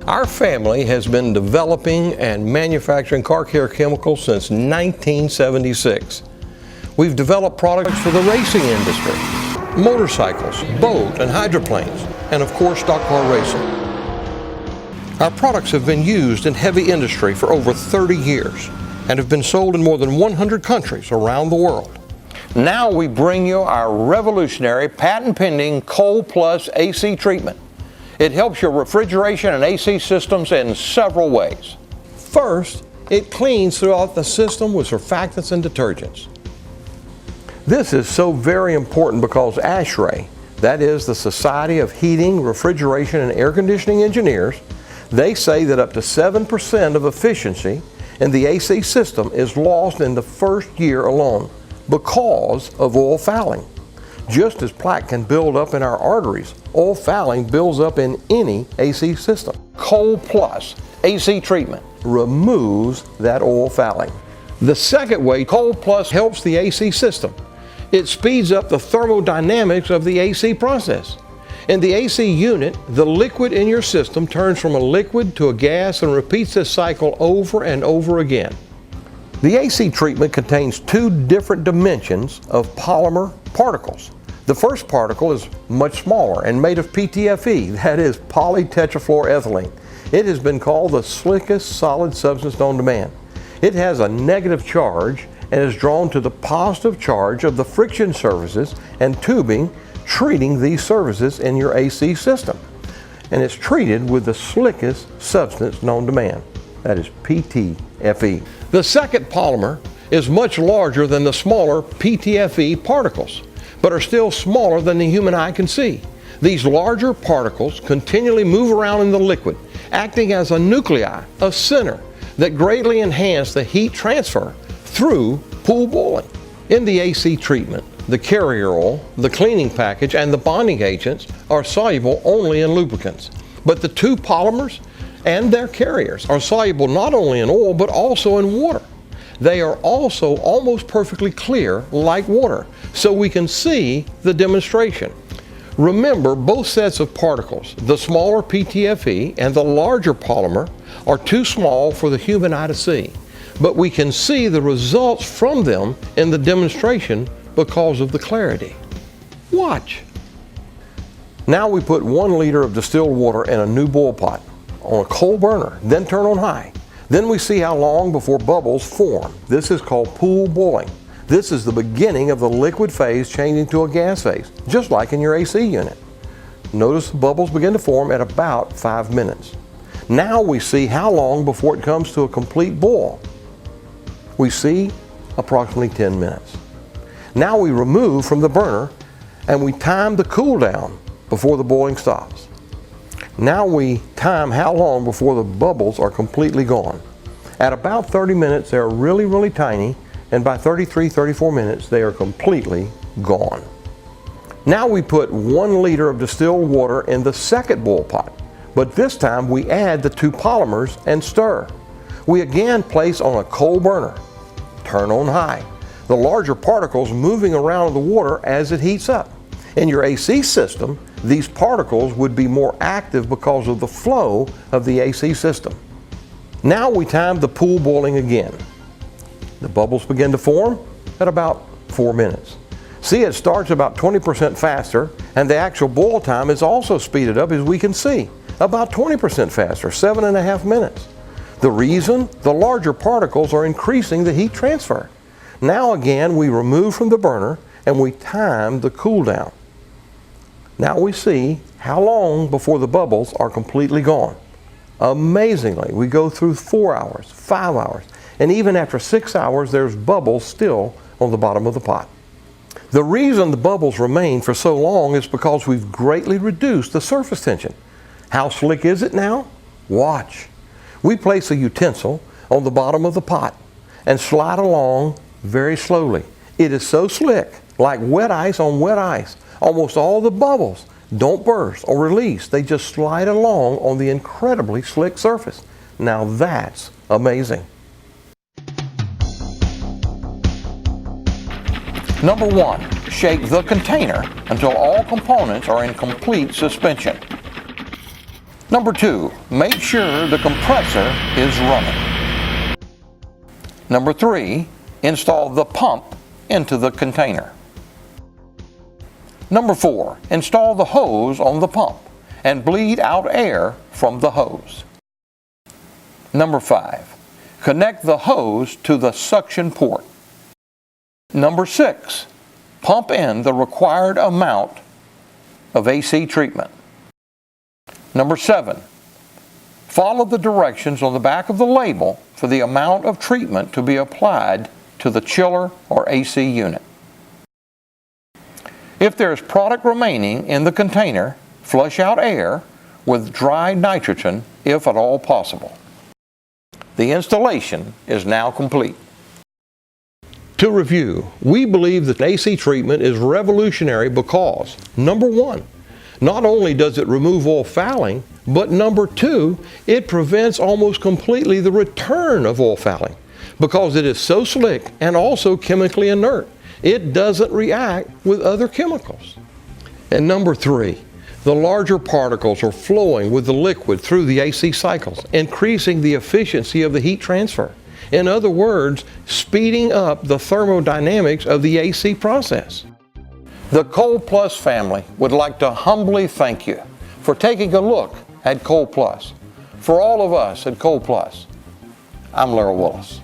Our family has been developing and manufacturing car care chemicals since 1976. We've developed products for the racing industry, motorcycles, boat and hydroplanes, and of course stock car racing. Our products have been used in heavy industry for over 30 years and have been sold in more than 100 countries around the world. Now we bring you our revolutionary patent-pending Cold Plus AC treatment. It helps your refrigeration and AC systems in several ways. First, it cleans throughout the system with surfactants and detergents. This is so very important because ASHRAE, that is the Society of Heating, Refrigeration and Air Conditioning Engineers, they say that up to 7% of efficiency in the AC system is lost in the first year alone because of oil fouling. Just as plaque can build up in our arteries, oil fouling builds up in any AC system. Cold Plus AC treatment removes that oil fouling. The second way Cold Plus helps the AC system, it speeds up the thermodynamics of the AC process. In the AC unit, the liquid in your system turns from a liquid to a gas and repeats this cycle over and over again. The AC treatment contains two different dimensions of polymer particles. The first particle is much smaller and made of PTFE, that is polytetrafluoroethylene. It has been called the slickest solid substance known to man. It has a negative charge and is drawn to the positive charge of the friction surfaces and tubing treating these surfaces in your AC system. And it's treated with the slickest substance known to man, that is PTFE. The second polymer is much larger than the smaller PTFE particles, but are still smaller than the human eye can see. These larger particles continually move around in the liquid, acting as a nuclei, a center, that greatly enhance the heat transfer through pool boiling. In the AC treatment, the carrier oil, the cleaning package, and the bonding agents are soluble only in lubricants. But the two polymers and their carriers are soluble not only in oil but also in water. They are also almost perfectly clear like water, so we can see the demonstration. Remember, both sets of particles, the smaller PTFE and the larger polymer, are too small for the human eye to see, but we can see the results from them in the demonstration because of the clarity. Watch. Now we put 1 liter of distilled water in a new boil pot on a coal burner, then turn on high. Then we see how long before bubbles form. This is called pool boiling. This is the beginning of the liquid phase changing to a gas phase, just like in your AC unit. Notice the bubbles begin to form at about 5 minutes. Now we see how long before it comes to a complete boil. We see approximately 10 minutes. Now we remove from the burner and we time the cool down before the boiling stops. Now we time how long before the bubbles are completely gone. At about 30 minutes they're really tiny, and by 33-34 minutes they are completely gone. Now we put 1 liter of distilled water in the second boil pot, but this time we add the two polymers and stir. We again place on a coal burner, turn on high, the larger particles moving around in the water as it heats up. In your AC system, these particles would be more active because of the flow of the AC system. Now we time the pool boiling again. The bubbles begin to form at about 4 minutes. See, it starts about 20% faster, and the actual boil time is also speeded up, as we can see, about 20% faster, 7.5 minutes. The reason? The larger particles are increasing the heat transfer. Now again we remove from the burner and we time the cool down. Now we see how long before the bubbles are completely gone. Amazingly, we go through 4 hours, 5 hours, and even after 6 hours there's bubbles still on the bottom of the pot. The reason the bubbles remain for so long is because we've greatly reduced the surface tension. How slick is it now? Watch. We place a utensil on the bottom of the pot and slide along very slowly. It is so slick, like wet ice on wet ice. Almost all the bubbles don't burst or release. They just slide along on the incredibly slick surface. Now that's amazing. Number 1, shake the container until all components are in complete suspension. Number 2, make sure the compressor is running. Number 3, install the pump into the container. Number 4, install the hose on the pump and bleed out air from the hose. Number 5, connect the hose to the suction port. Number 6, pump in the required amount of AC treatment. Number 7, follow the directions on the back of the label for the amount of treatment to be applied to the chiller or AC unit. If there is product remaining in the container, flush out air with dry nitrogen if at all possible. The installation is now complete. To review, we believe that AC treatment is revolutionary because, number 1, not only does it remove oil fouling, but number 2, it prevents almost completely the return of oil fouling because it is so slick and also chemically inert. It doesn't react with other chemicals. And number 3, the larger particles are flowing with the liquid through the AC cycles, increasing the efficiency of the heat transfer. In other words, speeding up the thermodynamics of the AC process. The ColdPlus family would like to humbly thank you for taking a look at ColdPlus. For all of us at ColdPlus, I'm Larry Willis.